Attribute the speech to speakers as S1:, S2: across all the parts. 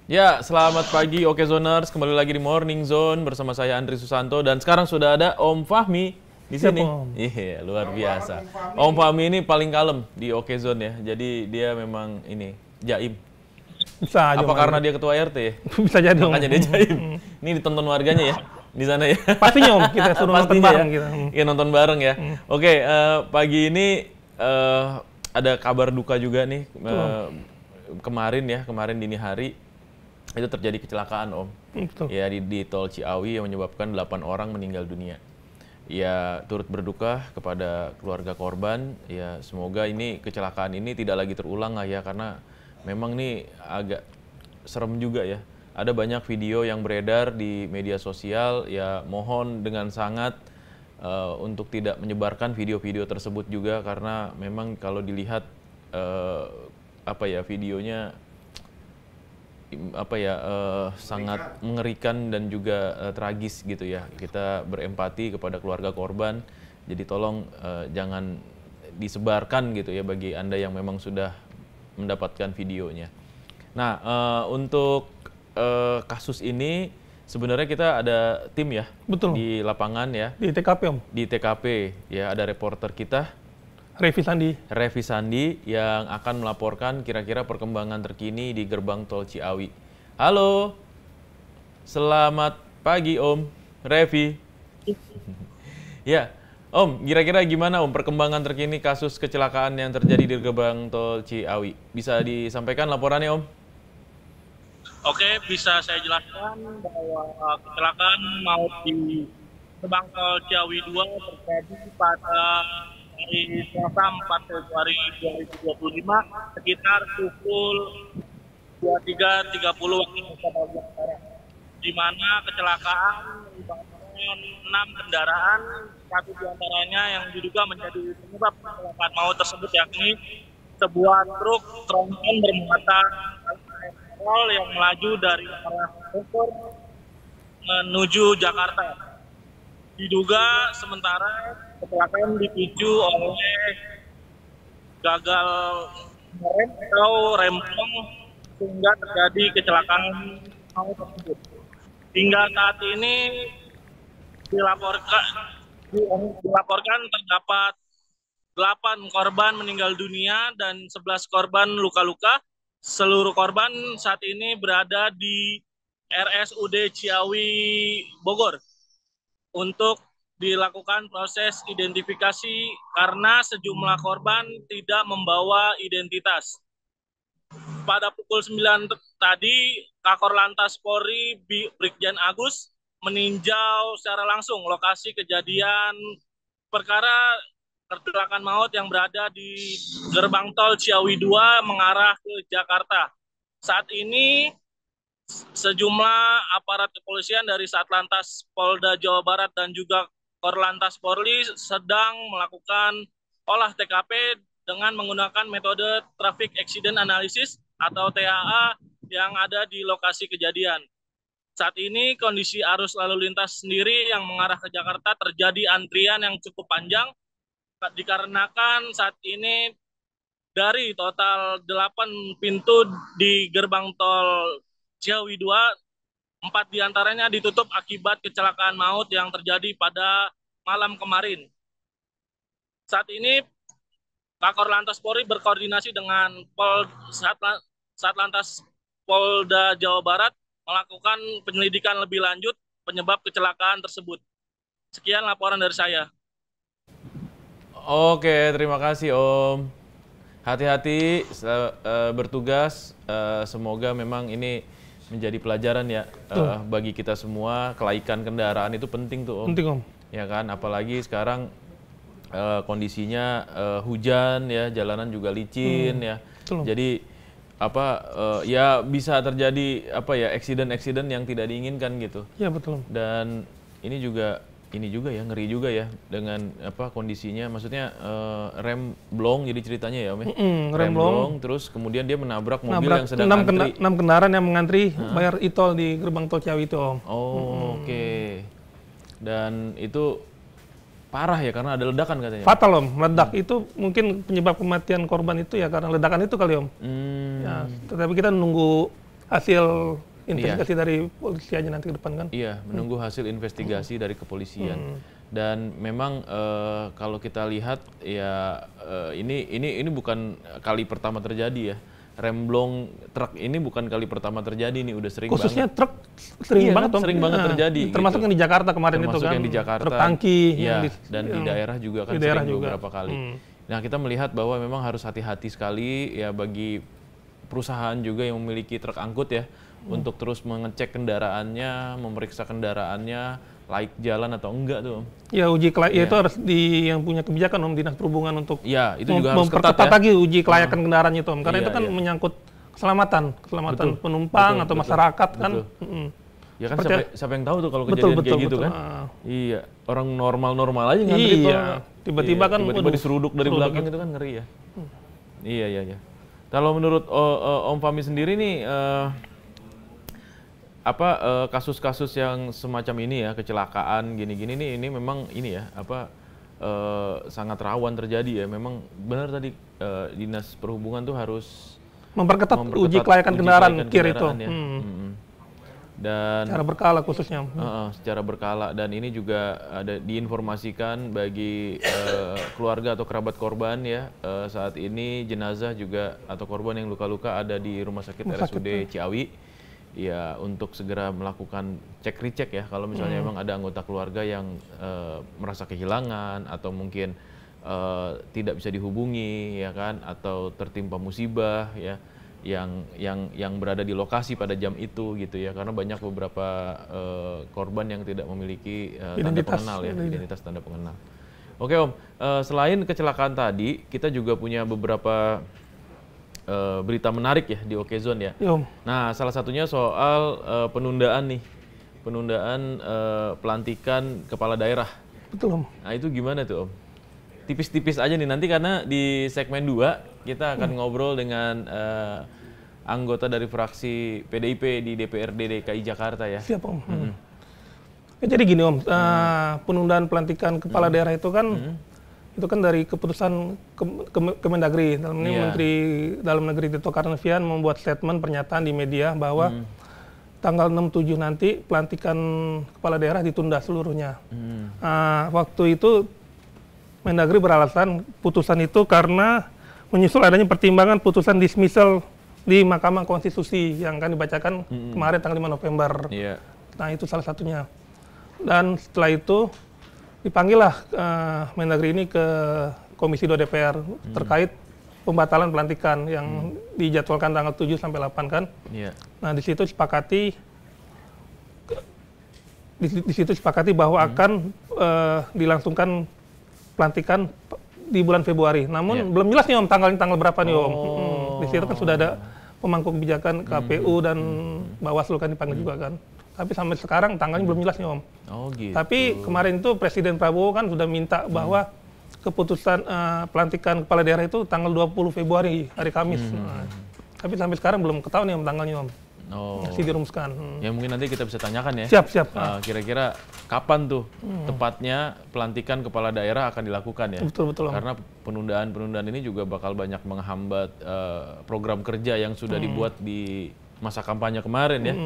S1: Ya, selamat pagi Oke Zoners. Kembali lagi di Morning Zone bersama saya Andri Susanto dan sekarang sudah ada Om Fahmi di sini. Iya, luar biasa. Om Fahmi ini paling kalem di Oke Zone ya. Jadi dia memang ini jaim.
S2: Bisa aja.
S1: Apa karena dia ketua RT ya?
S2: Bisa jadi.
S1: Makanya dia jaim. Ini ditonton warganya ya di sana ya.
S2: Pastinya Om, kita suruh nonton bareng
S1: ya.
S2: kita.
S1: Iya, nonton bareng ya. Oke, pagi ini ada kabar duka juga nih. Kemarin dini hari itu terjadi kecelakaan Om.
S2: Betul.
S1: Ya di Tol Ciawi yang menyebabkan 8 orang meninggal dunia. Ya turut berduka kepada keluarga korban. Ya semoga ini kecelakaan ini tidak lagi terulang lah ya, karena memang nih agak serem juga ya. Ada banyak video yang beredar di media sosial, ya mohon dengan sangat untuk tidak menyebarkan video-video tersebut juga, karena memang kalau dilihat videonya sangat mengerikan dan juga tragis gitu ya. Kita berempati kepada keluarga korban, jadi tolong jangan disebarkan gitu ya bagi Anda yang memang sudah mendapatkan videonya. Nah, untuk kasus ini sebenarnya kita ada tim ya.
S2: Betul.
S1: Di lapangan ya.
S2: Di TKP Om.
S1: Di TKP ya, ada reporter kita Revi Sandi yang akan melaporkan kira-kira perkembangan terkini di gerbang tol Ciawi. Halo, selamat pagi Om Revi. Ya, Om, kira-kira gimana Om perkembangan terkini kasus kecelakaan yang terjadi di gerbang tol Ciawi? Bisa disampaikan laporannya Om?
S3: Oke, bisa saya jelaskan bahwa kecelakaan maut di gerbang tol Ciawi 2 terjadi pada hari Selasa 4 Februari 2025 sekitar pukul 23.30 waktu Indonesia bagian barat, di mana kecelakaan melibatkan 6 kendaraan, satu diantaranya yang diduga menjadi penyebab kecelakaan maut tersebut yakni sebuah truk tronton bermuatan alkohol yang melaju dari arah Bogor menuju Jakarta. Diduga sementara kecelakaan dipicu oleh gagal rem atau remblong sehingga terjadi kecelakaan maut tersebut. Hingga saat ini dilaporkan terdapat 8 korban meninggal dunia dan 11 korban luka-luka. Seluruh korban saat ini berada di RSUD Ciawi Bogor untuk dilakukan proses identifikasi karena sejumlah korban tidak membawa identitas. Pada pukul 9 tadi, Kakor Lantas Polri Brigjen Agus meninjau secara langsung lokasi kejadian perkara kecelakaan maut yang berada di gerbang tol Ciawi 2 mengarah ke Jakarta. Saat ini sejumlah aparat kepolisian dari Satlantas Polda Jawa Barat dan juga Korlantas Polri sedang melakukan olah TKP dengan menggunakan metode Traffic Accident Analysis atau TAA yang ada di lokasi kejadian. Saat ini kondisi arus lalu lintas sendiri yang mengarah ke Jakarta terjadi antrian yang cukup panjang dikarenakan saat ini dari total 8 pintu di gerbang tol Ciawi 2, 4 diantaranya ditutup akibat kecelakaan maut yang terjadi pada malam kemarin. Saat ini Kakor Lantas Polri berkoordinasi dengan Satlantas Polda Jawa Barat melakukan penyelidikan lebih lanjut penyebab kecelakaan tersebut. Sekian laporan dari saya.
S1: Oke, terima kasih Om. Hati-hati bertugas. Semoga memang ini menjadi pelajaran ya bagi kita semua. Kelaikan kendaraan itu penting tuh Om.
S2: Penting Om.
S1: Ya kan, apalagi sekarang kondisinya hujan ya, jalanan juga licin ya.
S2: Betul.
S1: Jadi ya bisa terjadi eksiden-eksiden yang tidak diinginkan gitu.
S2: Iya betul.
S1: Dan ini juga ya ngeri juga ya dengan kondisinya, maksudnya rem blong jadi ceritanya ya Om ya. Rem blong terus kemudian dia menabrak mobil yang sedang antri. 6
S2: kendaraan yang mengantri bayar e-tol di gerbang tol Ciawi itu Om.
S1: Oke. Dan itu parah ya karena ada ledakan katanya.
S2: Fatal Om, meledak itu mungkin penyebab kematian korban itu ya karena ledakan itu kali Om. Ya, tetapi kita nunggu hasil investigasi dari polisi aja nanti ke depan kan.
S1: Iya, menunggu hasil investigasi dari kepolisian. Dan memang kalau kita lihat ya ini bukan kali pertama terjadi ya. Remblong truk ini bukan kali pertama terjadi nih, udah sering
S2: Khususnya
S1: banget.
S2: truk sering banget
S1: kan, sering banget terjadi.
S2: Termasuk
S1: gitu.
S2: yang di Jakarta kemarin
S1: Termasuk
S2: itu kan.
S1: yang di Jakarta.
S2: Truk tangki.
S1: Iya, dan di daerah juga kan
S2: di daerah
S1: sering
S2: juga.
S1: beberapa kali. Nah, kita melihat bahwa memang harus hati-hati sekali ya bagi perusahaan juga yang memiliki truk angkut ya untuk terus mengecek kendaraannya, memeriksa kendaraannya layak jalan atau enggak tuh, Om.
S2: Ya uji kelayakan itu harus yang punya kebijakan Om, Dinas Perhubungan untuk
S1: ya, itu juga harus ketat
S2: memperketat
S1: ya.
S2: lagi uji kelayakan kendaraan itu Om, karena
S1: Iya,
S2: itu kan
S1: iya.
S2: menyangkut keselamatan
S1: Betul,
S2: penumpang atau
S1: betul,
S2: masyarakat kan.
S1: Ya kan
S2: Seperti-
S1: siapa yang tahu tuh kalau kejadian kayak gitu
S2: betul.
S1: kan. Iya, orang normal-normal aja ngantri tuh.
S2: Iya, tiba-tiba kan
S1: tiba-tiba
S2: waduh,
S1: diseruduk dari belakang itu kan ngeri ya. Iya, iya, iya. Kalau menurut Om Fahmi sendiri nih kasus-kasus yang semacam ini ya, kecelakaan gini-gini nih, ini memang ini ya sangat rawan terjadi ya. Memang benar tadi Dinas Perhubungan tuh harus
S2: memperketat uji kelayakan kendaraan KIR itu.
S1: ya. Dan
S2: Cara berkala khususnya.
S1: secara berkala, dan ini juga ada diinformasikan bagi keluarga atau kerabat korban ya, saat ini jenazah juga atau korban yang luka-luka ada di Rumah Sakit RSUD Ciawi ya, untuk segera melakukan cek recheck ya kalau misalnya memang ada anggota keluarga yang merasa kehilangan atau mungkin tidak bisa dihubungi ya kan, atau tertimpa musibah ya yang berada di lokasi pada jam itu gitu ya, karena banyak beberapa korban yang tidak memiliki tanda pengenal ya, identitas tanda pengenal. Oke Om, selain kecelakaan tadi, kita juga punya beberapa berita menarik ya di Okezone ya.
S2: Ya, Om.
S1: Nah, salah satunya soal penundaan pelantikan kepala daerah.
S2: Betul Om.
S1: Nah, itu gimana tuh Om? Tipis-tipis aja nih nanti, karena di segmen 2 kita akan ngobrol dengan anggota dari fraksi PDIP di DPRD DKI Jakarta ya.
S2: Siap Om. Ya, jadi gini Om, penundaan pelantikan kepala daerah itu kan dari keputusan Kemendagri. Dalam ini Menteri Dalam Negeri Tito Karnavian membuat statement pernyataan di media bahwa tanggal 6-7 nanti pelantikan kepala daerah ditunda seluruhnya. Waktu itu Mendagri beralasan putusan itu karena menyusul adanya pertimbangan putusan dismissal di Mahkamah Konstitusi yang akan dibacakan kemarin tanggal 5 November. Nah, itu salah satunya. Dan setelah itu dipanggillah Mendagri ini ke Komisi 2 DPR terkait pembatalan pelantikan yang dijadwalkan tanggal 7 sampai 8 kan. Nah, di situ disepakati bahwa akan dilangsungkan pelantikan di bulan Februari. Namun belum jelas nih Om tanggal berapa nih Om. Di situ kan sudah ada pemangku kebijakan KPU dan Bawaslu kan dipanggil juga kan. Tapi sampai sekarang tanggalnya belum jelas nih Om.
S1: Gitu.
S2: Tapi kemarin itu Presiden Prabowo kan sudah minta bahwa keputusan pelantikan kepala daerah itu tanggal 20 Februari, hari Kamis. Tapi sampai sekarang belum ketahuan nih Om tanggalnya Om. Masih dirumuskan.
S1: Ya mungkin nanti kita bisa tanyakan ya.
S2: Siap.
S1: Kira-kira kapan tuh tepatnya pelantikan kepala daerah akan dilakukan ya?
S2: Betul.
S1: Karena penundaan ini juga bakal banyak menghambat program kerja yang sudah dibuat di masa kampanye kemarin ya.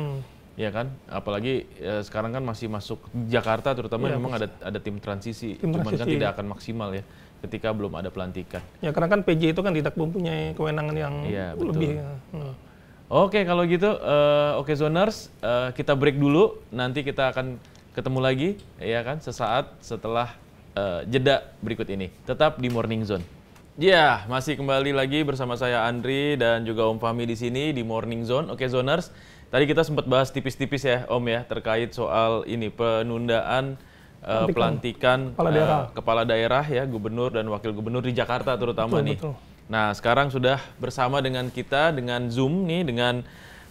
S1: Ya kan, apalagi sekarang kan masih masuk Jakarta, terutama memang ada tim transisi, cuman kan tidak akan maksimal ya ketika belum ada pelantikan.
S2: Ya karena kan PJ itu kan tidak mempunyai kewenangan yang lebih.
S1: Oke, kalau gitu, Okezoners, kita break dulu. Nanti kita akan ketemu lagi, ya kan, sesaat setelah jeda berikut ini. Tetap di Morning Zone. Ya, masih kembali lagi bersama saya Andri dan juga Om Fahmi di sini di Morning Zone. Okezoners, tadi kita sempat bahas tipis-tipis ya, Om ya, terkait soal ini penundaan pelantikan kepala daerah ya, gubernur dan wakil gubernur di Jakarta terutama nih. Nah, sekarang sudah bersama dengan kita dengan Zoom nih dengan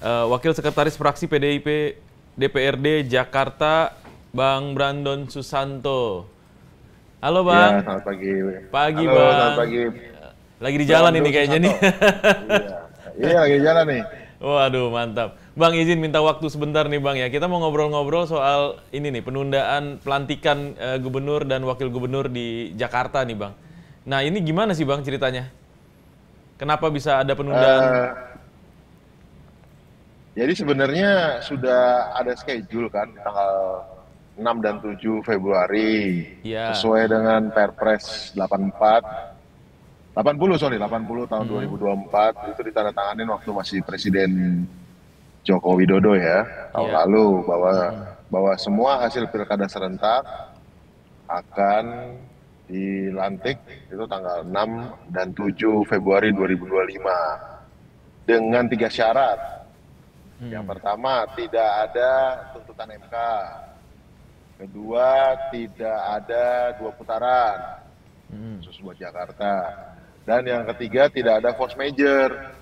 S1: Wakil Sekretaris Fraksi PDIP DPRD Jakarta, Bang Brandon Susanto. Halo Bang.
S4: Ya, selamat pagi.
S1: Pagi
S4: Halo,
S1: Bang.
S4: Selamat pagi.
S1: Lagi di jalan ini kayaknya nih.
S4: Iya, lagi di jalan nih.
S1: Waduh, mantap. Bang, izin minta waktu sebentar nih Bang ya. Kita mau ngobrol-ngobrol soal ini nih, penundaan pelantikan gubernur dan wakil gubernur di Jakarta nih Bang. Nah, ini gimana sih Bang ceritanya? Kenapa bisa ada penundaan?
S4: Jadi sebenarnya sudah ada schedule kan tanggal 6 dan 7 Februari
S1: Ya.
S4: sesuai dengan Perpres 80 tahun 2024 itu ditandatanganin waktu masih Presiden Joko Widodo ya tahun
S1: Iya.
S4: lalu bahwa semua hasil pilkada serentak akan dilantik itu tanggal 6 dan 7 Februari 2025 dengan 3 syarat. Yang pertama, tidak ada tuntutan MK. Kedua, tidak ada 2 putaran khusus buat Jakarta. Dan yang ketiga, tidak ada force major.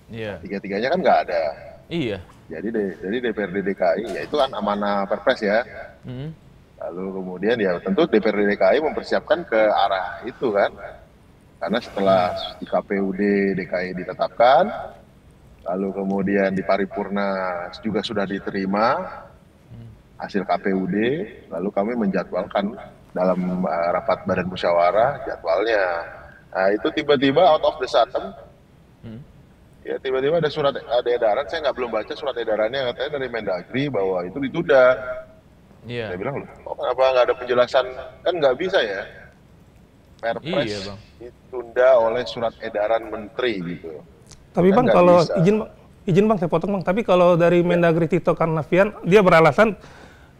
S1: Iya.
S4: Tiga-tiganya kan nggak ada.
S1: Iya.
S4: Jadi DPRD DKI, ya itu kan amanah Perpres ya.
S1: Hmm.
S4: Lalu kemudian ya tentu DPRD DKI mempersiapkan ke arah itu kan. Karena setelah di KPUD DKI ditetapkan, lalu kemudian di paripurna juga sudah diterima hasil KPUD, lalu kami menjadwalkan dalam rapat badan musyawarah jadwalnya. Nah itu tiba-tiba out of the sudden, ya tiba-tiba ada ada edaran, saya belum baca surat edarannya, katanya dari Mendagri bahwa itu ditunda.
S1: Iya.
S4: Saya bilang, loh, kok kenapa nggak ada penjelasan? Kan nggak bisa ya. Perpres
S1: Iya, Bang.
S4: ditunda oleh surat edaran menteri gitu.
S2: Tapi
S4: Kan
S2: Bang,
S4: nggak
S2: kalau
S4: bisa.
S2: izin Bang, saya potong Bang. Tapi kalau dari Mendagri Tito Karnavian, dia beralasan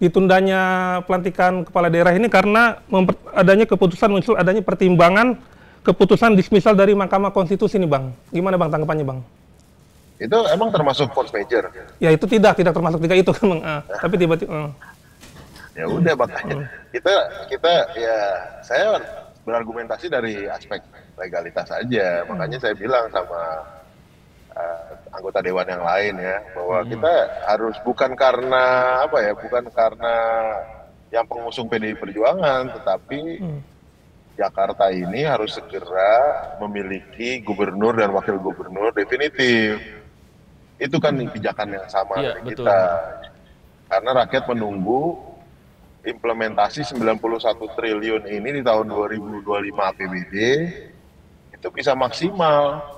S2: ditundanya pelantikan kepala daerah ini karena adanya keputusan muncul adanya pertimbangan keputusan dismisal dari Mahkamah Konstitusi nih Bang. Gimana Bang tanggapannya Bang?
S4: Itu emang termasuk force major.
S2: Ya itu tidak termasuk tiga itu kan Bang. Tapi tiba-tiba
S4: Ya udah makanya kita ya saya berargumentasi dari aspek legalitas aja. Makanya saya bilang sama anggota dewan yang lain ya bahwa kita harus bukan karena apa ya, bukan karena yang pengusung PDI Perjuangan, tetapi Jakarta ini harus segera memiliki gubernur dan wakil gubernur definitif. Itu kan pijakan yang sama
S1: Iya,
S4: dari
S1: betul.
S4: kita. Karena rakyat menunggu implementasi 91 triliun ini di tahun 2025 APBD itu bisa maksimal.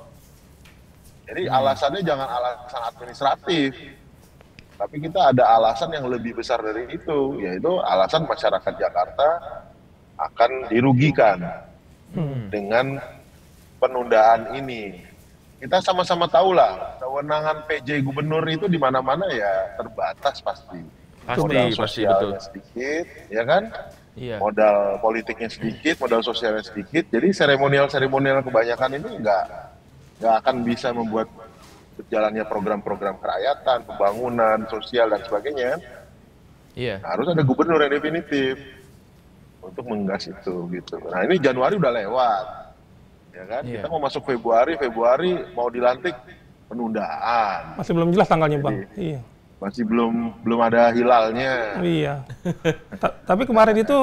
S4: Jadi alasannya jangan alasan administratif, tapi kita ada alasan yang lebih besar dari itu, yaitu alasan masyarakat Jakarta akan dirugikan dengan penundaan ini. Kita sama-sama tahu lah, kewenangan PJ gubernur itu di mana-mana ya terbatas pasti. Modal
S1: Pasti,
S4: sosialnya
S1: betul.
S4: sedikit, ya kan?
S1: Iya.
S4: Modal politiknya sedikit, modal sosialnya sedikit. Jadi seremonial kebanyakan ini nggak akan bisa membuat berjalannya program-program kerakyatan, pembangunan, sosial dan sebagainya.
S1: Iya.
S4: Harus ada gubernur yang definitif untuk menggas itu gitu. Nah ini Januari udah lewat, ya kan?
S1: Iya.
S4: Kita mau masuk Februari mau dilantik penundaan.
S2: masih belum jelas tanggalnya Bang. Iya.
S4: Masih belum ada hilalnya.
S2: Iya. Tapi kemarin itu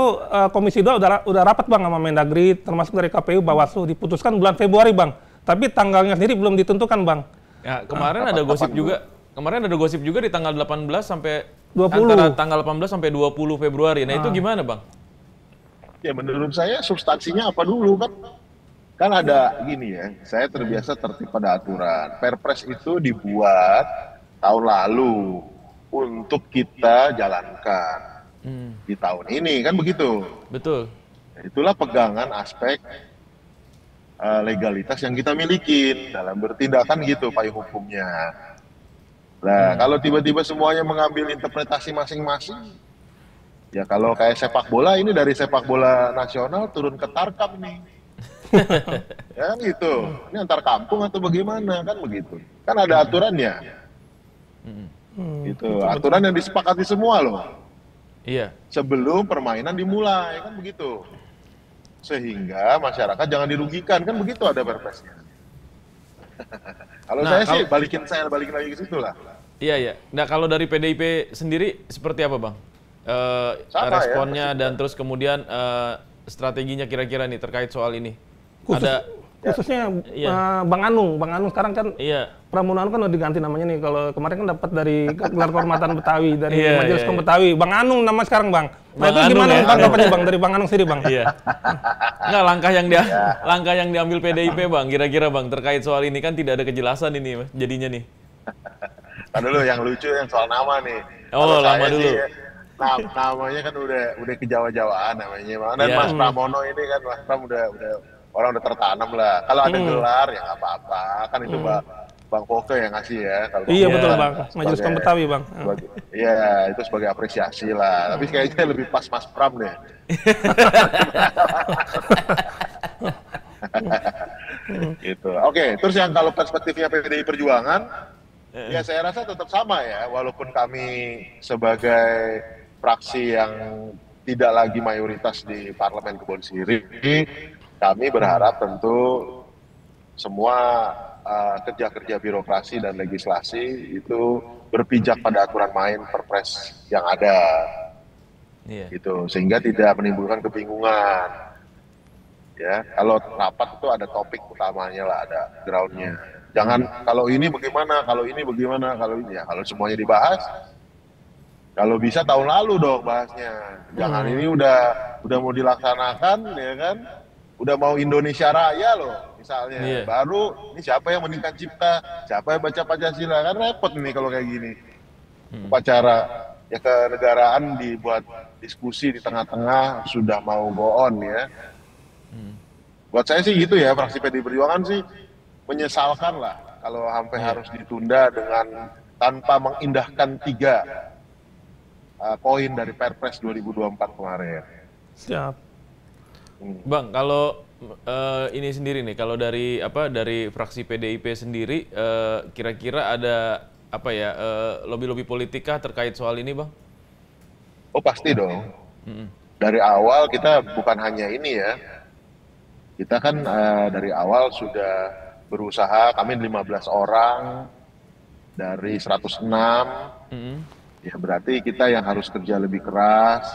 S2: Komisi 2 udah rapat Bang sama Mendagri, termasuk dari KPU, Bawaslu, diputuskan bulan Februari Bang. Tapi tanggalnya sendiri belum ditentukan Bang.
S1: Ya, kemarin ada gosip juga. Kemarin ada gosip juga di tanggal 18 sampai
S2: 20.
S1: antara tanggal 18 sampai 20 Februari. Nah, itu gimana, Bang?
S4: Ya menurut saya substansinya apa dulu kan? Kan ada gini ya, saya terbiasa tertib pada aturan. Perpres itu dibuat tahun lalu untuk kita jalankan di tahun ini, kan begitu.
S1: Betul.
S4: Itulah pegangan aspek legalitas yang kita miliki dalam bertindakan gitu payung hukumnya. Nah, kalau tiba-tiba semuanya mengambil interpretasi masing-masing, ya kalau kayak sepak bola ini dari sepak bola nasional turun ke Tarkam nih. Ya kan gitu. Ini antar kampung atau bagaimana kan begitu. Kan ada aturannya. Gitu. Aturan yang disepakati semua loh.
S1: Iya.
S4: Sebelum permainan dimulai kan begitu. Sehingga masyarakat jangan dirugikan kan begitu ada perpresnya. Kalau saya sih balikin lagi ke situ lah.
S1: Iya, iya. Nah, kalau dari PDIP sendiri seperti apa, Bang?
S4: Sama
S1: Responnya
S4: ya,
S1: dan terus kemudian strateginya kira-kira nih terkait soal ini.
S2: Khususnya
S1: Iya.
S2: Bang Anung sekarang kan
S1: Iya.
S2: Pramono Anung kan udah diganti namanya nih. Kalau kemarin kan dapat dari gelar kehormatan Betawi dari
S1: Iya,
S2: Majelis
S1: iya,
S2: Kehormatan Betawi. Bang Anung nama sekarang Bang. Nah
S1: Bang
S2: itu
S1: Anung
S2: gimana
S1: ya?
S2: tanggapannya Bang dari Bang Anung sendiri Bang?
S1: Iya. Nggak, langkah yang diambil PDIP, Bang, kira-kira Bang terkait soal ini kan tidak ada kejelasan ini jadinya nih.
S4: Tadi dulu yang lucu yang soal nama nih.
S1: Oh,
S4: Kalau
S1: lama
S4: saya
S1: dulu.
S4: sih namanya kan udah kejawa-jawaan namanya. Dan
S1: Ya.
S4: Mas Pramono ini kan Mas Pram udah orang udah tertanam lah. Kalau ada gelar ya nggak apa-apa. Kan itu Bang Poke yang ngasih ya. Kalau Bang
S2: Iya
S4: Poke
S2: betul
S1: Iya.
S4: kan
S2: Bang, Majelis Kaum Betawi Bang.
S4: Iya, itu sebagai apresiasi lah. Tapi kayaknya lebih pas Mas Pram deh. Gitu. Oke, terus yang kalau perspektifnya PDI Perjuangan, ya saya rasa tetap sama ya, walaupun kami sebagai fraksi yang tidak lagi mayoritas di Parlemen Kebon Sirih, kami berharap tentu semua kerja-kerja birokrasi dan legislasi itu berpijak pada aturan main Perpres yang ada,
S1: Iya.
S4: gitu, sehingga tidak menimbulkan kebingungan. Ya, kalau rapat itu ada topik utamanya lah, ada groundnya. Jangan kalau ini bagaimana, kalau ini bagaimana, kalau ini ya, kalau semuanya dibahas, kalau bisa tahun lalu dong bahasnya. Jangan ini udah mau dilaksanakan, ya kan? Udah mau Indonesia Raya loh, misalnya.
S1: Iya.
S4: Baru ini siapa yang meningkat cipta, siapa yang baca Pancasila, kan repot nih kalau kayak gini. Upacara ya kenegaraan dibuat diskusi di tengah-tengah sudah mau go on ya. Buat saya sih gitu ya, fraksi PDI Perjuangan sih menyesalkan lah kalau sampai harus ditunda dengan tanpa mengindahkan 3 poin dari Perpres 2024 kemarin.
S2: Siap.
S1: Bang, kalau ini sendiri nih, kalau dari fraksi PDIP sendiri, kira-kira ada apa ya lobby-lobby politika terkait soal ini, Bang?
S4: Oh pasti dong. Dari awal kita bukan hanya ini ya, kita kan dari awal sudah berusaha, kami 15 orang dari 106, ya berarti kita yang harus kerja lebih keras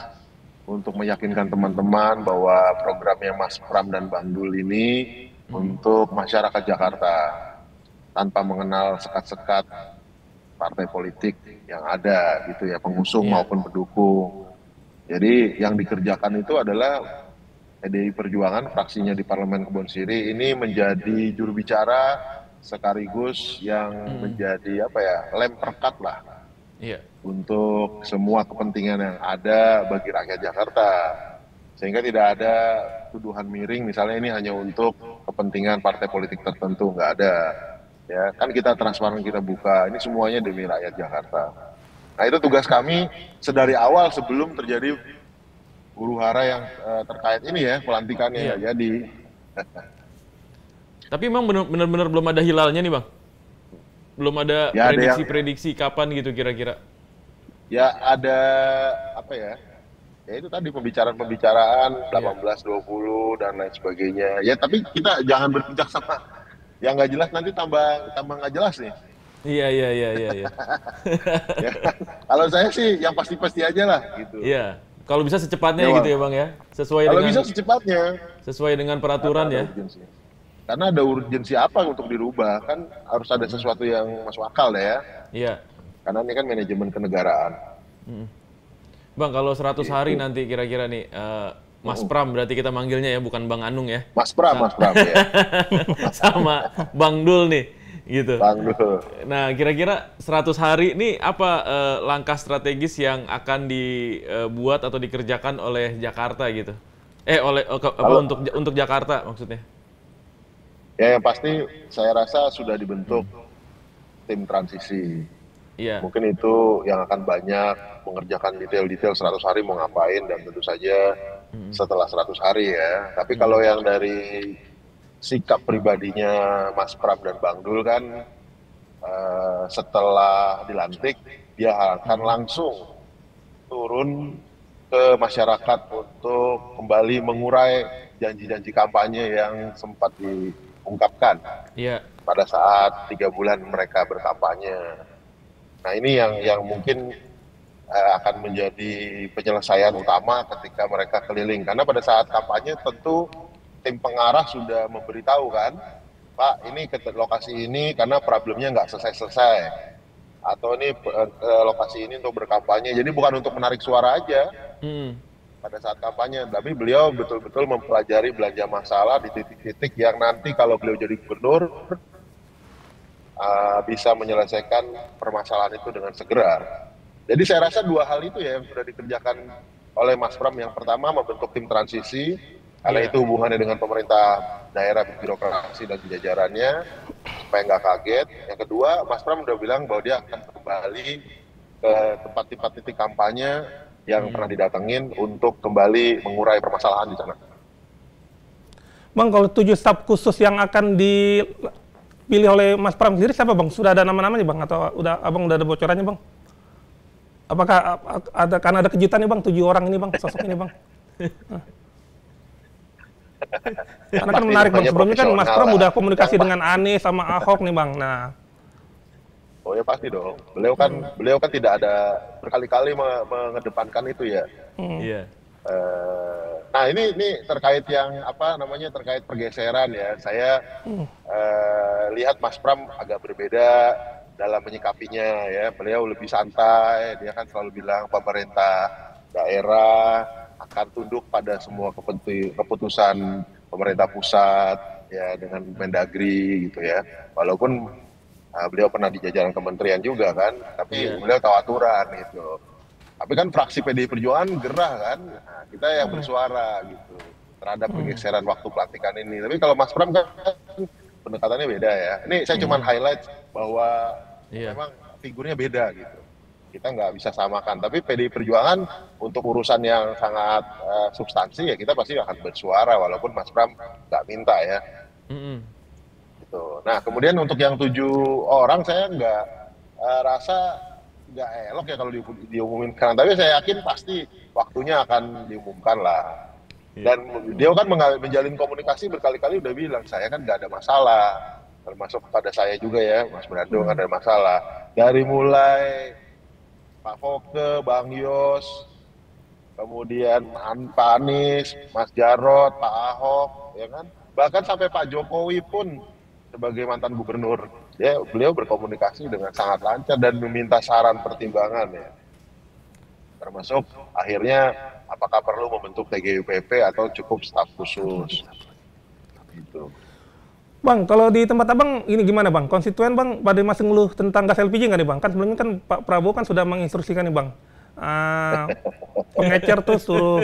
S4: untuk meyakinkan teman-teman bahwa programnya Mas Pram dan Bang Dul ini untuk masyarakat Jakarta tanpa mengenal sekat-sekat partai politik yang ada gitu ya, pengusung maupun pendukung. Jadi yang dikerjakan itu adalah PDI Perjuangan, fraksinya di Parlemen Kebon Sirih ini menjadi juru bicara sekaligus yang menjadi apa ya, lem perkat lah untuk semua kepentingan yang ada bagi rakyat Jakarta, sehingga tidak ada tuduhan miring misalnya ini hanya untuk kepentingan partai politik tertentu, nggak ada ya, kan kita transparan, kita buka, ini semuanya demi rakyat Jakarta. Nah itu tugas kami sedari awal sebelum terjadi huru-hara yang terkait ini ya, pelantikannya ya jadi.
S1: Tapi memang benar-benar belum ada hilalnya nih, Bang? Belum ada
S4: Ya,
S1: prediksi-prediksi kapan gitu kira-kira?
S4: Ya ada apa ya, ya itu tadi pembicaraan-pembicaraan 18-20 dan lain sebagainya. Ya tapi kita jangan berpijak sama yang nggak jelas, nanti tambah nggak jelas nih.
S1: Iya.
S4: Ya, kalau saya sih yang pasti-pasti aja lah gitu.
S1: Iya. Kalau bisa secepatnya gitu ya, Bang ya.
S4: Kalau bisa secepatnya.
S1: Sesuai dengan peraturan ya.
S4: Karena ada urgensi apa untuk dirubah, kan harus ada sesuatu yang masuk akal ya.
S1: Iya.
S4: Karena ini kan manajemen kenegaraan.
S1: Bang, kalau 100 hari nanti kira-kira nih, Mas Pram berarti kita manggilnya ya, bukan Bang Anung ya.
S4: Mas Pram ya.
S1: Sama Bang Dul nih, gitu.
S4: Bang Dul.
S1: Nah, kira-kira 100 hari ini apa langkah strategis yang akan dibuat atau dikerjakan oleh Jakarta gitu? Untuk Jakarta maksudnya?
S4: Ya yang pasti saya rasa sudah dibentuk tim transisi.
S1: Iya.
S4: Mungkin itu yang akan banyak mengerjakan detail-detail 100 hari mau ngapain, dan tentu saja setelah 100 hari ya. Tapi kalau yang dari sikap pribadinya Mas Pram dan Bang Dul kan setelah dilantik dia akan langsung turun ke masyarakat untuk kembali mengurai janji-janji kampanye yang sempat diungkapkan pada saat 3 bulan mereka berkampanye. Nah ini yang mungkin akan menjadi penyelesaian utama ketika mereka keliling, karena pada saat kampanye tentu tim pengarah sudah memberitahu kan, Pak ini ke lokasi ini karena problemnya nggak selesai-selesai, atau ini lokasi ini untuk berkampanye, jadi bukan untuk menarik suara aja pada saat kampanye, tapi beliau betul-betul mempelajari belanja masalah di titik-titik yang nanti kalau beliau jadi gubernur bisa menyelesaikan permasalahan itu dengan segera. Jadi saya rasa dua hal itu ya yang sudah dikerjakan oleh Mas Pram. Yang pertama membentuk tim transisi, karena itu hubungannya dengan pemerintah daerah, birokrasi dan jajarannya, supaya nggak kaget. Yang kedua, Mas Pram udah bilang bahwa dia akan kembali ke tempat-tempat titik kampanye yang pernah didatengin untuk kembali mengurai permasalahan di sana.
S2: Bang, kalau 7 staf khusus yang akan dipilih oleh Mas Pram sendiri siapa Bang? Sudah ada nama-namanya Bang? Atau Abang udah ada bocorannya Bang? Apakah ada kejutan nih Bang, 7 orang ini Bang, sosok ini Bang? Karena kan menarik Bang, sebelumnya kan Mas Pram udah komunikasi dengan Anies sama Ahok nih Bang. Nah,
S4: oh ya pasti dong. Beliau kan tidak ada berkali-kali mengedepankan itu ya.
S1: Iya.
S4: Nah ini terkait yang terkait pergeseran ya. Saya lihat Mas Pram agak berbeda dalam menyikapinya ya. Beliau lebih santai. Dia kan selalu bilang pemerintah daerah akan tunduk pada semua keputusan pemerintah pusat ya, dengan Mendagri gitu ya. Walaupun beliau pernah di jajaran kementerian juga kan, tapi beliau tahu aturan gitu. Tapi kan fraksi PDI Perjuangan gerah kan, nah, kita yang bersuara gitu terhadap pergeseran waktu pelantikan ini. Tapi kalau Mas Pram kan pendekatannya beda ya. Ini saya cuma highlight bahwa memang figurnya beda gitu. Kita nggak bisa samakan. Tapi PDI Perjuangan untuk urusan yang sangat substansi ya kita pasti akan bersuara walaupun Mas Pram nggak minta ya. Gitu. Nah kemudian untuk yang 7 orang saya nggak rasa nggak elok ya kalau diumumkan. Tapi saya yakin pasti waktunya akan diumumkan lah. Dan dia kan menjalin komunikasi berkali-kali udah bilang saya kan nggak ada masalah. Termasuk pada saya juga ya, Mas Brando nggak ada masalah. Dari mulai Pak Foke, Bang Yos, kemudian Pak Anies, Mas Jarod, Pak Ahok, ya kan. Bahkan sampai Pak Jokowi pun sebagai mantan gubernur, ya beliau berkomunikasi dengan sangat lancar dan meminta saran pertimbangan ya. Termasuk akhirnya apakah perlu membentuk TGUPP atau cukup staf khusus. Gitu.
S2: Bang, kalau di tempat Abang ini gimana Bang? Konstituen Bang pada masih ngeluh tentang gas LPG nggak nih Bang? Kan sebelumnya kan Pak Prabowo kan sudah menginstruksikan nih Bang. Pengecer tuh suruh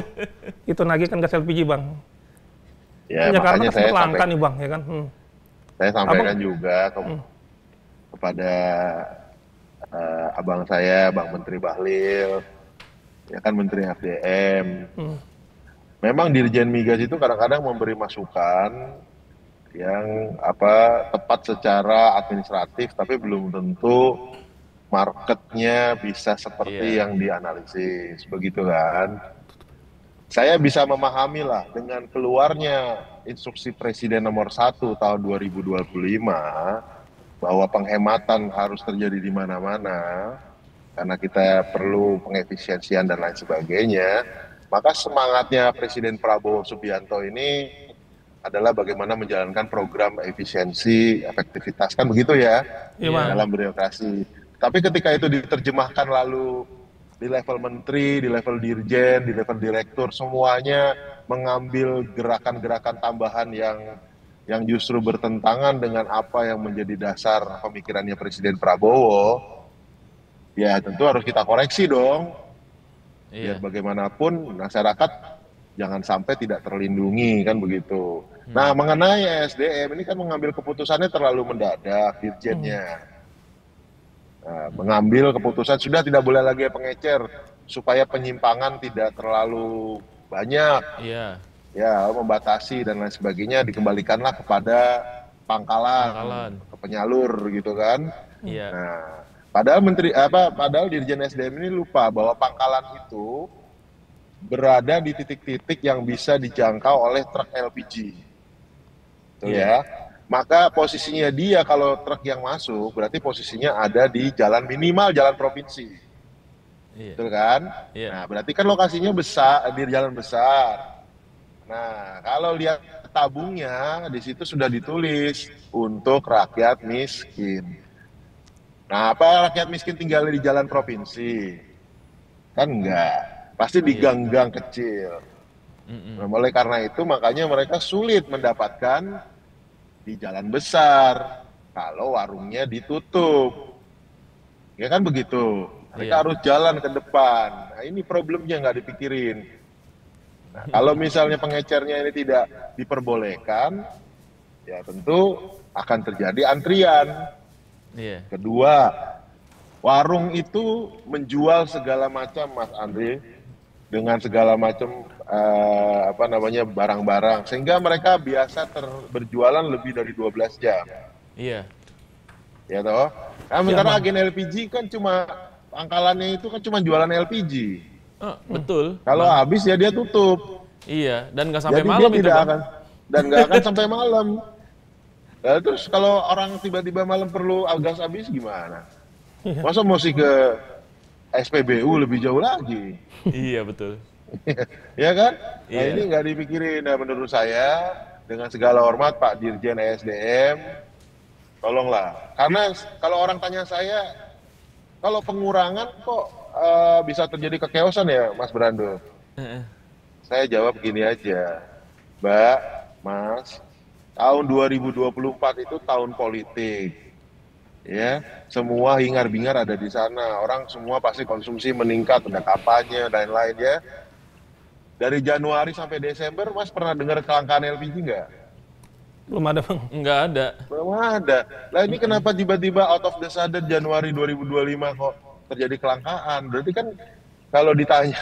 S2: itu nagihkan gas LPG Bang.
S4: Ya,
S2: Jakarta
S4: makanya
S2: kan sempat langka nih Bang, ya kan?
S4: Saya sampaikan juga kepada abang saya, Bang Menteri Bahlil, ya kan Menteri SDM. Memang Dirjen Migas itu kadang-kadang memberi masukan yang tepat secara administratif, tapi belum tentu marketnya bisa seperti yang dianalisis, begitu kan? Saya bisa memahami lah dengan keluarnya instruksi Presiden nomor 1 tahun 2025 bahwa penghematan harus terjadi di mana-mana karena kita perlu pengefisiensian dan lain sebagainya. Maka semangatnya Presiden Prabowo Subianto ini adalah bagaimana menjalankan program efisiensi, efektivitas, kan begitu ya, dalam birokrasi. Tapi ketika itu diterjemahkan lalu di level menteri, di level dirjen, di level direktur, semuanya mengambil gerakan-gerakan tambahan yang justru bertentangan dengan apa yang menjadi dasar pemikirannya Presiden Prabowo, ya tentu harus kita koreksi dong. Biar bagaimanapun masyarakat jangan sampai tidak terlindungi, kan begitu. Nah, mengenai SDM ini kan mengambil keputusannya terlalu mendadak, dirjennya. Nah, mengambil keputusan sudah tidak boleh lagi pengecer supaya penyimpangan tidak terlalu banyak. Ya, membatasi dan lain sebagainya, dikembalikanlah kepada pangkalan. Ke penyalur gitu kan. Nah, padahal Dirjen SDM ini lupa bahwa pangkalan itu berada di titik-titik yang bisa dijangkau oleh truk LPG. Ya. Maka posisinya dia kalau truk yang masuk berarti posisinya ada di minimal jalan provinsi. Betul kan? Nah, berarti kan lokasinya besar, di jalan besar. Nah, kalau lihat tabungnya di situ sudah ditulis untuk rakyat miskin. Nah, apa rakyat miskin tinggal di jalan provinsi? Kan enggak. Pasti di gang-gang kecil. Nah, oleh karena itu makanya mereka sulit mendapatkan di jalan besar. kalau warungnya ditutup. Ya kan begitu. Mereka
S1: Iya.
S4: harus jalan ke depan. Nah, ini problemnya nggak dipikirin. Nah, kalau misalnya pengecernya ini tidak diperbolehkan, ya tentu akan terjadi antrian.
S1: Iya.
S4: Kedua, warung itu menjual segala macam, Mas Andre, dengan segala macam barang-barang, sehingga mereka biasa berjualan lebih dari 12 jam.
S1: Iya.
S4: Ya toh. Nah, sementara agen LPG kan cuma pangkalannya itu kan cuma jualan LPG.
S1: Betul.
S4: Kalau habis ya dia tutup.
S1: Iya, dan nggak sampai
S4: Jadi
S1: malam
S4: dia
S1: itu,
S4: tidak
S1: Bang.
S4: dan nggak akan sampai malam. Nah, terus kalau orang tiba-tiba malam perlu gas habis gimana? Masa mesti ke SPBU lebih jauh lagi?
S1: Iya, betul.
S4: Ya kan? Nah,
S1: Iya.
S4: ini nggak dipikirin. Nah, menurut saya dengan segala hormat Pak Dirjen ESDM, tolonglah. Karena kalau orang tanya saya, kalau pengurangan kok bisa terjadi kekeosan ya, Mas Brando? Saya jawab gini aja, Mbak, Mas, tahun 2024 itu tahun politik. Ya, semua hingar-bingar ada di sana. Orang semua pasti konsumsi meningkat, ada kampanye dan lain-lain ya. Dari Januari sampai Desember, Mas pernah dengar kelangkaan LPG nggak?
S2: Belum ada, Bang.
S1: Nggak ada.
S4: Belum ada. Lah ini kenapa tiba-tiba out of the sudden Januari 2025 kok terjadi kelangkaan? Berarti kan kalau ditanya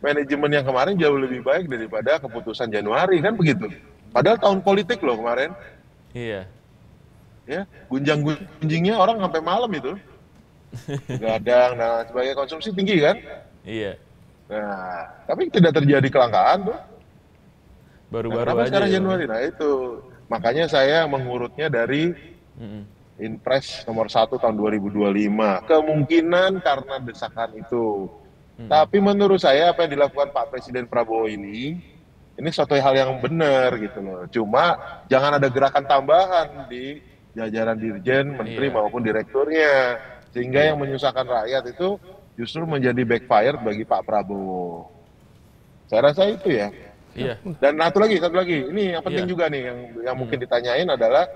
S4: manajemen yang kemarin jauh lebih baik daripada keputusan Januari, kan begitu. Padahal tahun politik loh kemarin.
S1: Iya.
S4: Ya, gunjang-gunjingnya orang sampai malam itu. Gadang, nah sebagai konsumsi tinggi kan?
S1: Iya.
S4: Nah, tapi tidak terjadi kelangkaan tuh.
S1: Baru-baru
S4: Kenapa
S1: aja
S4: sekarang
S1: ya,
S4: Januari? Nah itu, makanya saya mengurutnya dari Inpres nomor 1 tahun 2025. Kemungkinan karena desakan itu. Tapi menurut saya apa yang dilakukan Pak Presiden Prabowo ini suatu hal yang benar gitu loh. Cuma jangan ada gerakan tambahan di jajaran dirjen, menteri maupun direkturnya. Sehingga yang menyusahkan rakyat itu justru menjadi backfire bagi Pak Prabowo. Saya rasa itu ya.
S1: Iya.
S4: Dan satu lagi, ini yang penting juga nih yang mungkin ditanyain adalah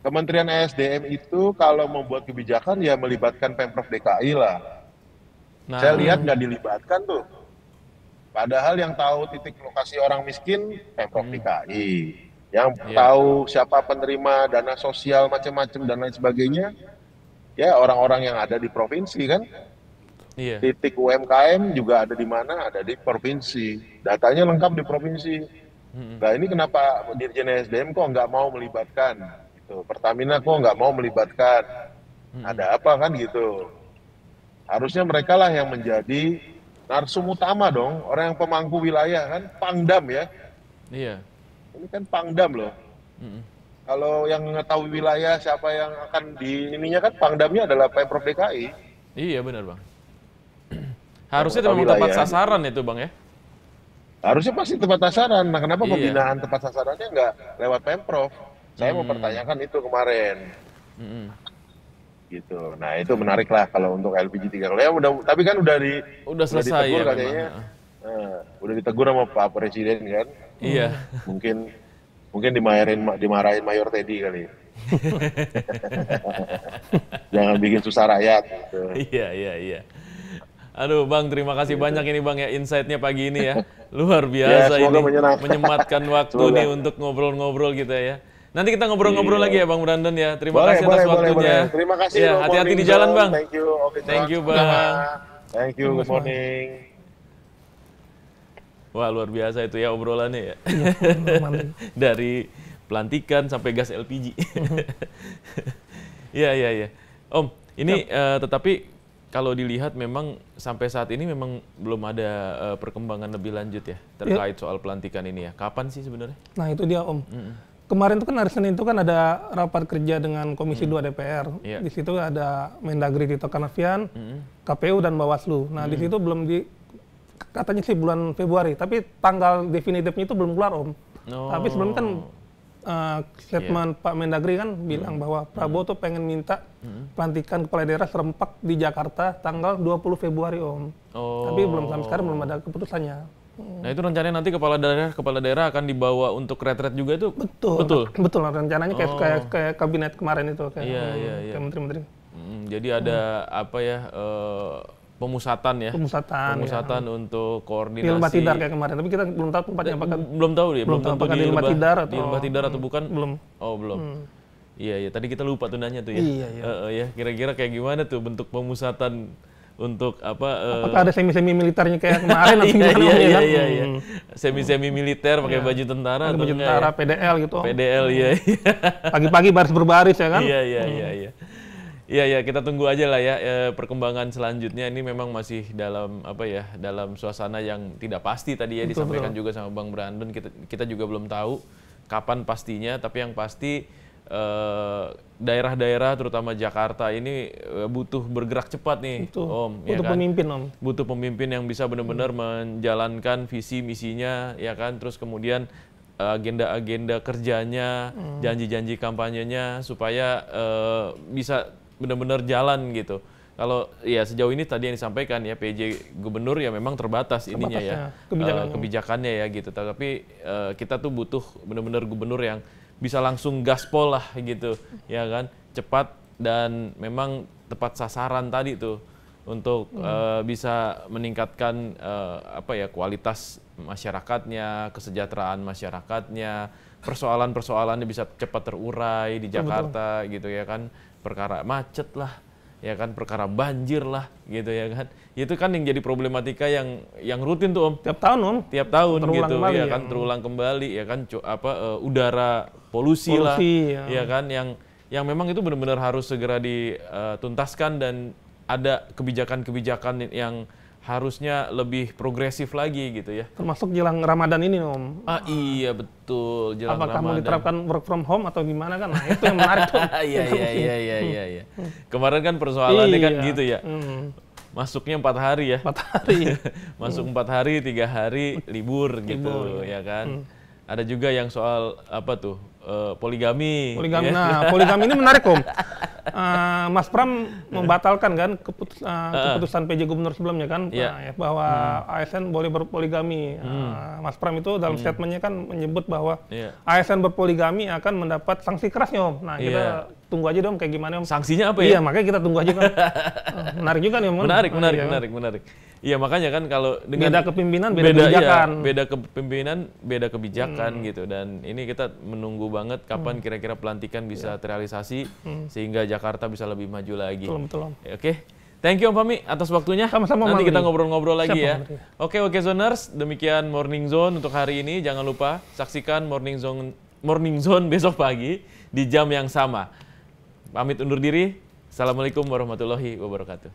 S4: Kementerian ESDM itu kalau membuat kebijakan ya melibatkan Pemprov DKI lah.
S1: Nah,
S4: Saya lihat nggak dilibatkan tuh. Padahal yang tahu titik lokasi orang miskin Pemprov DKI. Yang tahu siapa penerima dana sosial macam-macam dan lain sebagainya, ya orang-orang yang ada di provinsi kan.
S1: iya.
S4: Titik UMKM juga ada di mana? Ada di provinsi. Datanya lengkap di provinsi. Nah ini kenapa Dirjen ESDM kok nggak mau melibatkan? Gitu. Pertamina kok nggak mau melibatkan? Ada apa kan gitu? Harusnya mereka lah yang menjadi narsum utama dong. Orang yang pemangku wilayah kan, Pangdam ya.
S1: Iya.
S4: Ini kan Pangdam loh. Kalau yang mengetahui wilayah siapa yang akan di ininya kan Pangdamnya adalah Pemprov DKI.
S1: Iya, benar, Bang. Harusnya
S4: Tahu
S1: memang tepat
S4: wilayah.
S1: sasaran itu, Bang ya.
S4: Harusnya pasti tepat sasaran. Nah, kenapa
S1: Iya.
S4: pembinaan tepat sasarannya nggak lewat Pemprov? Saya mempertanyakan itu kemarin. Gitu. Nah, itu menarik lah kalau untuk LPG 3 kali. Ya, tapi kan udah
S1: selesai
S4: ditegur
S1: ya
S4: katanya.
S1: memang.
S4: Nah, udah ditegur sama Pak Presiden kan.
S1: Iya.
S4: Mungkin dimarahin Mayor Teddy kali. Jangan bikin susah rakyat. Gitu.
S1: Iya. Aduh, Bang, terima kasih banyak ini, Bang, ya, insight-nya pagi ini ya. Luar biasa
S4: semoga
S1: ini,
S4: menyenangkan.
S1: menyematkan waktu
S4: Semoga.
S1: nih untuk ngobrol-ngobrol kita ya. Nanti kita ngobrol-ngobrol lagi ya, Bang Brandon ya. Terima
S4: Boleh,
S1: kasih atas
S4: boleh.
S1: waktunya.
S4: Terima kasih.
S1: Ya,
S4: Good
S1: hati-hati
S4: morning,
S1: di jalan,
S4: John.
S1: Bang.
S4: Thank you. Oke,
S1: Thank you,
S4: sama-sama.
S1: Bang.
S4: Thank you. Good morning.
S1: Wah, luar biasa itu ya obrolannya ya.
S2: Aman.
S1: Dari pelantikan sampai gas LPG. Iya. Om, ini tetapi kalau dilihat memang sampai saat ini memang belum ada perkembangan lebih lanjut ya terkait soal pelantikan ini ya. Kapan sih sebenarnya?
S2: Nah itu dia Om. Kemarin itu kan hari Senin itu kan ada rapat kerja dengan Komisi 2 DPR.
S1: Iya.
S2: Di situ ada Mendagri Tito Karnavian, KPU dan Bawaslu. Nah di situ belum katanya sih bulan Februari, tapi tanggal definitifnya itu belum keluar Om.
S1: Oh.
S2: Tapi sebelum kan statement Pak Mendagri kan bilang bahwa Prabowo tuh pengen minta pelantikan kepala daerah serempak di Jakarta tanggal 20 Februari Om.
S1: Oh.
S2: Tapi sampai sekarang belum ada keputusannya.
S1: Nah itu rencananya nanti kepala daerah akan dibawa untuk retret juga itu?
S2: Betul. Rencananya kayak kabinet kemarin itu, kayak kayak menteri-menteri.
S1: Jadi ada apa ya, pemusatan untuk koordinasi.
S2: Di Lembah Tidar kayak kemarin, tapi kita belum tahu tempatnya apakah.
S1: Belum tahu dia, belum tentu
S2: di Lembah Tidar atau
S1: di Lembah Tidar atau bukan?
S2: Belum.
S1: Oh belum. Iya, tadi kita lupa tuh nanya tuh ya. Ya, kira-kira kayak gimana tuh bentuk pemusatan untuk apa?
S2: Apakah ada semi militernya kayak kemarin atau gimana?
S1: Iya. Semi militer pakai baju tentara.
S2: Baju tentara, ya? PDL gitu.
S1: PDL ya.
S2: Pagi-pagi baris berbaris ya kan?
S1: Iya. Iya, kita tunggu aja lah ya perkembangan selanjutnya. Ini memang masih dalam dalam suasana yang tidak pasti tadi ya, disampaikan juga sama Bang Brandon. Kita juga belum tahu kapan pastinya, tapi yang pasti daerah-daerah terutama Jakarta ini butuh bergerak cepat nih, Om.
S2: Butuh pemimpin, Om.
S1: Butuh pemimpin yang bisa benar-benar menjalankan visi misinya, ya kan. Terus kemudian agenda-agenda kerjanya, janji-janji kampanyenya supaya bisa benar-benar jalan gitu. Kalau ya sejauh ini tadi yang disampaikan ya, PJ Gubernur ya memang terbatas ininya ya, kebijakannya ya gitu. Tapi kita tuh butuh benar-benar gubernur yang bisa langsung gaspol lah gitu, ya kan, cepat dan memang tepat sasaran tadi tuh untuk bisa meningkatkan kualitas masyarakatnya, kesejahteraan masyarakatnya, persoalannya bisa cepat terurai di Jakarta gitu ya kan, perkara macet lah, ya kan, perkara banjir lah gitu ya kan. Itu kan yang jadi problematika yang rutin tuh, Om.
S2: Tiap tahun, Om.
S1: Tiap tahun
S2: terulang
S1: gitu
S2: kembali,
S1: ya kan, terulang kembali ya kan, udara polusi lah ya kan, yang memang itu benar-benar harus segera dituntaskan dan ada kebijakan-kebijakan yang harusnya lebih progresif lagi gitu ya.
S2: Termasuk jelang Ramadan ini, Om.
S1: Iya betul, jelang
S2: Apakah
S1: Ramadan.
S2: mau diterapkan work from home atau gimana kan? Nah, itu yang menarik tuh.
S1: Iya. Kemarin kan persoalannya kan gitu ya. Masuknya 4 hari ya.
S2: 4 hari.
S1: Masuk 4 hari, 3 hari libur gitu ya kan. Ada juga yang soal poligami.
S2: Nah, poligami ini menarik, Om. Mas Pram membatalkan kan keputusan PJ Gubernur sebelumnya kan, bahwa ASN boleh berpoligami. Mas Pram itu dalam statementnya kan menyebut bahwa ASN berpoligami akan mendapat sanksi kerasnya, Om. Nah, kita tunggu aja dong kayak gimana, Om.
S1: Sanksinya apa ya?
S2: Iya, makanya kita tunggu aja kan. Menarik juga nih, Om.
S1: Menarik. Iya, makanya kan kalau dengan
S2: beda kepemimpinan, beda kebijakan.
S1: Beda kepemimpinan, beda kebijakan gitu. Dan ini kita menunggu banget kapan kira-kira pelantikan bisa terrealisasi sehingga Jakarta bisa lebih maju lagi.
S2: Betul.
S1: Oke. Thank you Om Fahmi atas waktunya.
S2: Sama-sama.
S1: Nanti kita ngobrol-ngobrol lagi ya.
S2: Oke,
S1: Zoners, demikian Morning Zone untuk hari ini. Jangan lupa saksikan Morning Zone besok pagi di jam yang sama. Pamit undur diri. Assalamualaikum warahmatullahi wabarakatuh.